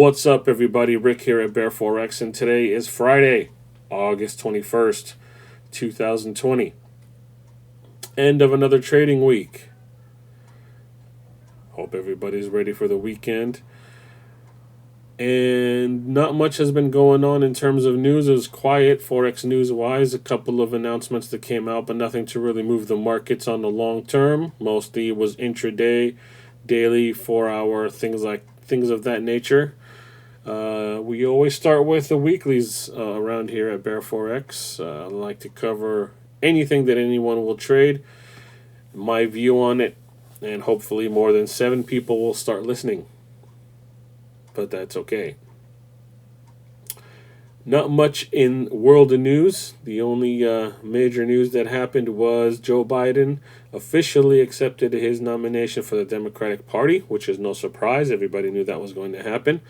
What's up, everybody? Rick here at Bear Forex, and today is Friday, August 21st, 2020. End of another trading week. Hope everybody's ready for the weekend. And not much has been going on in terms of news. It was quiet, Forex news-wise. A couple of announcements that came out, but nothing to really move the markets on the long term. Mostly was intraday, daily, 4-hour, things of that nature. We always start with the weeklies around here at Bear Forex. I like to cover anything that anyone will trade, my view on it, and hopefully more than 7 people will start listening. But that's okay. Not much in world of news. The only major news that happened was Joe Biden officially accepted his nomination for the Democratic Party, which is no surprise. Everybody knew that was going to happen.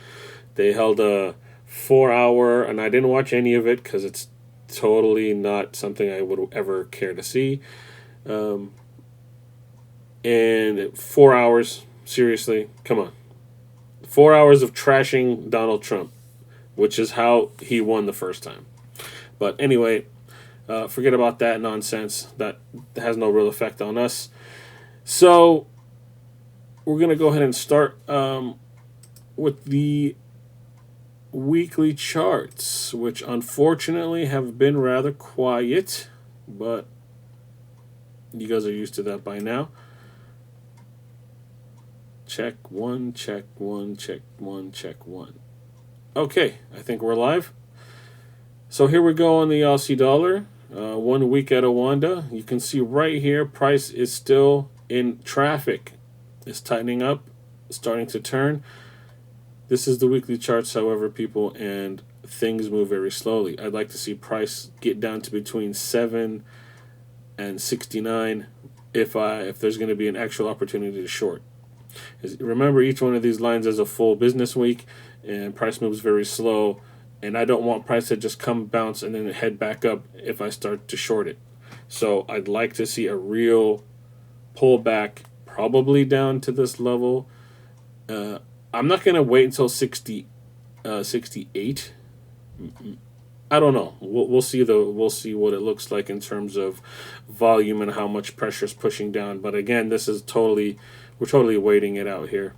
They held a 4-hour, and I didn't watch any of it because it's totally not something I would ever care to see. And 4 hours, seriously, come on. 4 hours of trashing Donald Trump, which is how he won the first time. But anyway, forget about that nonsense. That has no real effect on us. So we're going to go ahead and start with the weekly charts, which unfortunately have been rather quiet, but you guys are used to that by now. Check one, check one, check one, check one. Okay, I think we're live. So here we go on the Aussie dollar. 1 week at Wanda. You can see right here, price is still in traffic. It's tightening up, starting to turn. This is the weekly charts, however, people, and things move very slowly. I'd like to see price get down to between 7 and 69 if there's going to be an actual opportunity to short. Remember, each one of these lines is a full business week, and price moves very slow, and I don't want price to just come bounce and then head back up if I start to short it. So I'd like to see a real pullback, probably down to this level. I'm not going to wait until 68. I don't know. We'll see we'll see what it looks like in terms of volume and how much pressure is pushing down. But again, we're totally waiting it out here.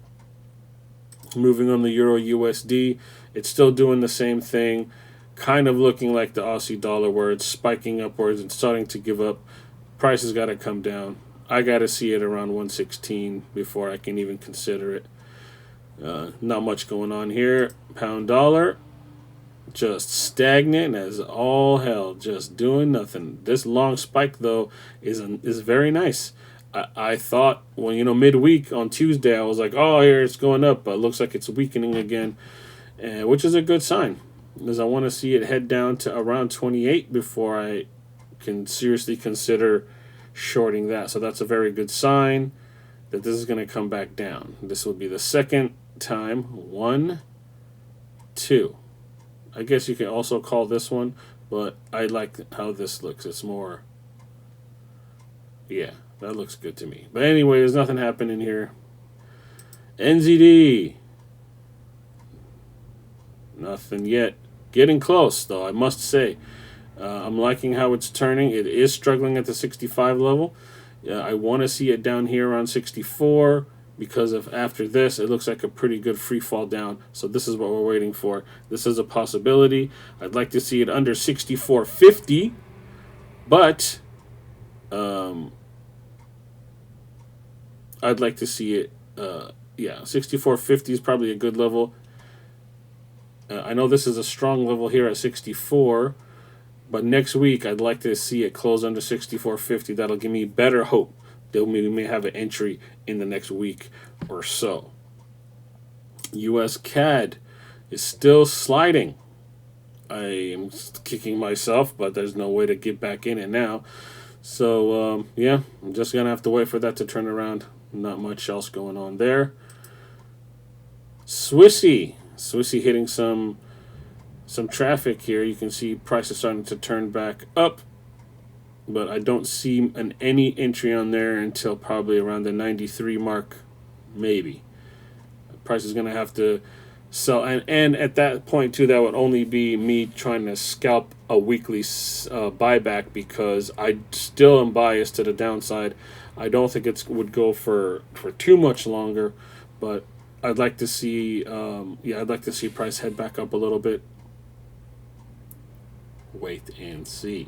Moving on the Euro USD, it's still doing the same thing, kind of looking like the Aussie dollar where it's spiking upwards and starting to give up. Price has got to come down. I got to see it around 116 before I can even consider it. Not much going on here. Pound dollar, just stagnant as all hell, just doing nothing. This long spike though is very nice. I thought when midweek on Tuesday I was like, oh, here it's going up, but it looks like it's weakening again, which is a good sign because I want to see it head down to around 28 before I can seriously consider shorting that. So that's a very good sign that this is going to come back down. This will be the second time. 1, 2. I guess you can also call this one, but I like how this looks. It's more, yeah, that looks good to me. But anyway, there's nothing happening here. NZD, nothing yet. Getting close, though, I must say. I'm liking how it's turning. It is struggling at the 65 level. I want to see it down here around 64 because after this, it looks like a pretty good free fall down. So this is what we're waiting for. This is a possibility. I'd like to see it under 64.50, but I'd like to see it, 64.50 is probably a good level. I know this is a strong level here at 64, but next week I'd like to see it close under 64.50. That'll give me better hope that we may have an entry in the next week or so. US CAD is still sliding. I am kicking myself, but there's no way to get back in it now. So, I'm just going to have to wait for that to turn around. Not much else going on there. Swissy hitting some traffic here. You can see prices starting to turn back up, but I don't see any entry on there until probably around the 93 mark, maybe. Price is going to have to So and at that point too, that would only be me trying to scalp a weekly buyback because I still am biased to the downside. I don't think it would go for too much longer, but I'd like to see I'd like to see price head back up a little bit. Wait and see.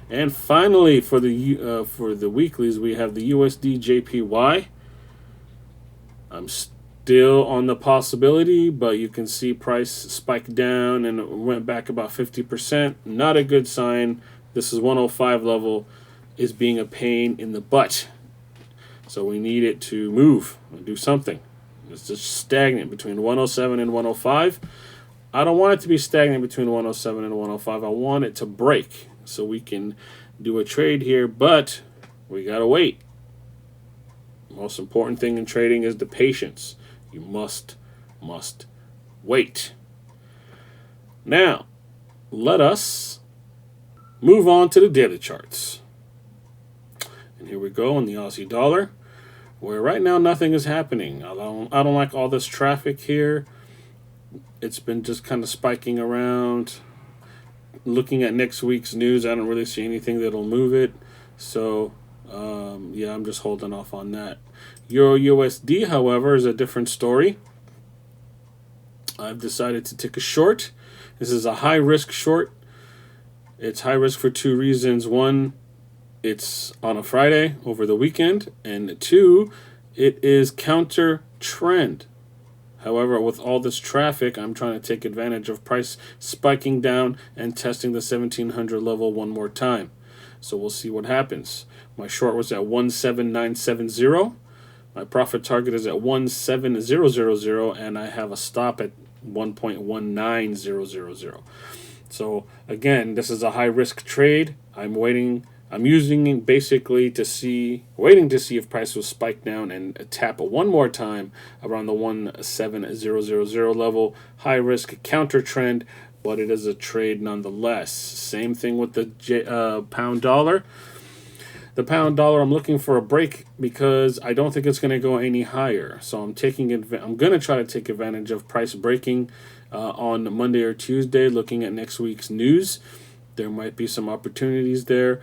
And finally, for the weeklies, we have the USD JPY. I'm still on the possibility, but you can see price spiked down and it went back about 50%. Not a good sign. This is 105 level is being a pain in the butt. So we need it to move and do something. It's just stagnant between 107 and 105. I don't want it to be stagnant between 107 and 105. I want it to break so we can do a trade here, but we got to wait. Most important thing in trading is the patience. You must wait. Now, let us move on to the daily charts. And here we go on the Aussie dollar, where right now nothing is happening. I don't like all this traffic here. It's been just kind of spiking around. Looking at next week's news, I don't really see anything that'll move it. So, I'm just holding off on that. Euro USD, however, is a different story. I've decided to take a short. This is a high-risk short. It's high risk for two reasons. One, it's on a Friday over the weekend. And two, it is counter trend. However, with all this traffic, I'm trying to take advantage of price spiking down and testing the 1700 level one more time. So we'll see what happens. My short was at 17970. My profit target is at 17000, and I have a stop at 1.19000. So again, this is a high risk trade. I'm using basically waiting to see if price will spike down and tap one more time around the 17000 level. High risk counter trend, but it is a trade nonetheless. Same thing with the pound dollar. The pound dollar, I'm looking for a break because I don't think it's going to go any higher. So I'm going to try to take advantage of price breaking on Monday or Tuesday, looking at next week's news. There might be some opportunities there.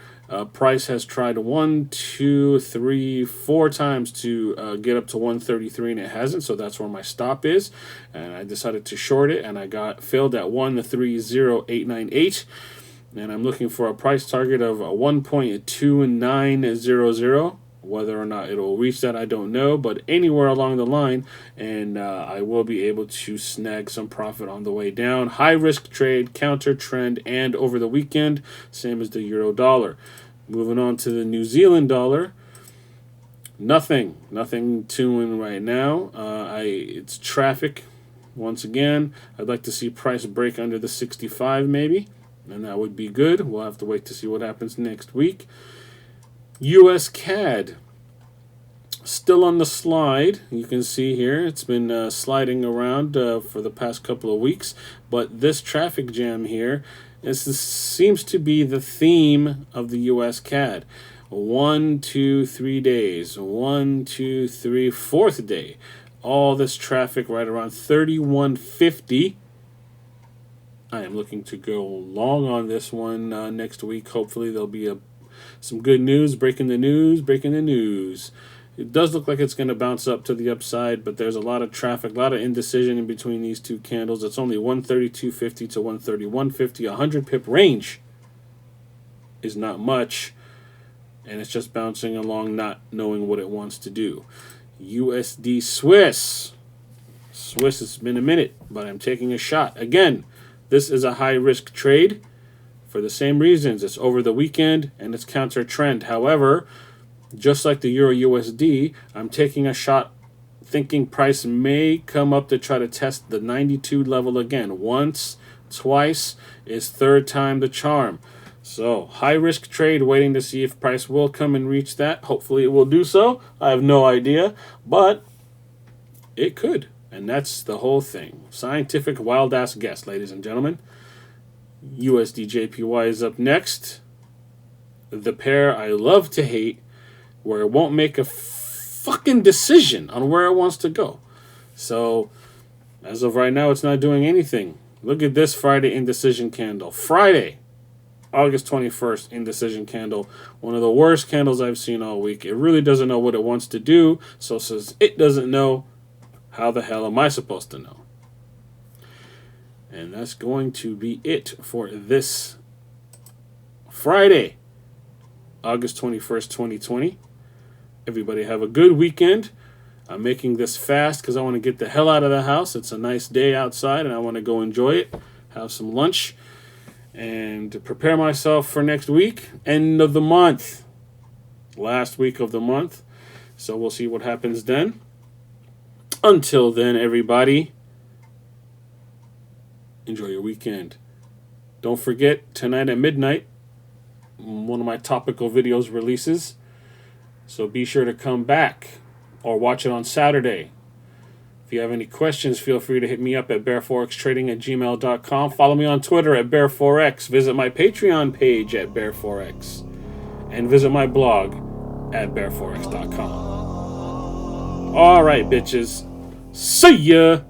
Price has tried 1, 2, 3, 4 times to get up to 133, and it hasn't. So that's where my stop is, and I decided to short it, and I got filled at 130,898. And I'm looking for a price target of 1.2900. Whether or not it'll reach that, I don't know, but anywhere along the line, and I will be able to snag some profit on the way down. High risk trade, counter trend, and over the weekend, same as the euro dollar. Moving on to the New Zealand dollar. Nothing doing right now. It's traffic once again. I'd like to see price break under the 65 maybe, and that would be good. We'll have to wait to see what happens next week. US CAD, still on the slide. You can see here it's been sliding around for the past couple of weeks, but this traffic jam here seems to be the theme of the US CAD. 1, 2, 3 days. 1, 2, 3, fourth day. All this traffic right around 3150. I am looking to go long on this one next week. Hopefully there'll be some good news, breaking the news. It does look like it's going to bounce up to the upside, but there's a lot of traffic, a lot of indecision in between these two candles. It's only 132.50 to 131.50. 100 pip range is not much, and it's just bouncing along, not knowing what it wants to do. USD Swiss. It's been a minute, but I'm taking a shot. Again, this is a high-risk trade. For the same reasons, it's over the weekend and it's counter trend. However, just like the Euro USD, I'm taking a shot thinking price may come up to try to test the 92 level again. Once, twice is third time the charm. So, high risk trade, waiting to see if price will come and reach that. Hopefully it will do so. I have no idea, but it could. And that's the whole thing. Scientific wild ass guess, ladies and gentlemen. USD JPY is up next. The pair I love to hate, where it won't make a fucking decision on where it wants to go. So As of right now, it's not doing anything. Look at this Friday indecision candle. Friday, August 21st, indecision candle. One of the worst candles I've seen all week. It really doesn't know what it wants to do. So since it doesn't know, how the hell am I supposed to know? And that's going to be it for this Friday, August 21st, 2020. Everybody have a good weekend. I'm making this fast because I want to get the hell out of the house. It's a nice day outside and I want to go enjoy it, have some lunch, and prepare myself for next week. End of the month. Last week of the month. So we'll see what happens then. Until then, everybody, enjoy your weekend. Don't forget, tonight at midnight, one of my topical videos releases. So be sure to come back or watch it on Saturday. If you have any questions, feel free to hit me up at bearforextrading@gmail.com. Follow me on Twitter at bearforex. Visit my Patreon page at bearforex. And visit my blog at bearforex.com. All right, bitches. See ya!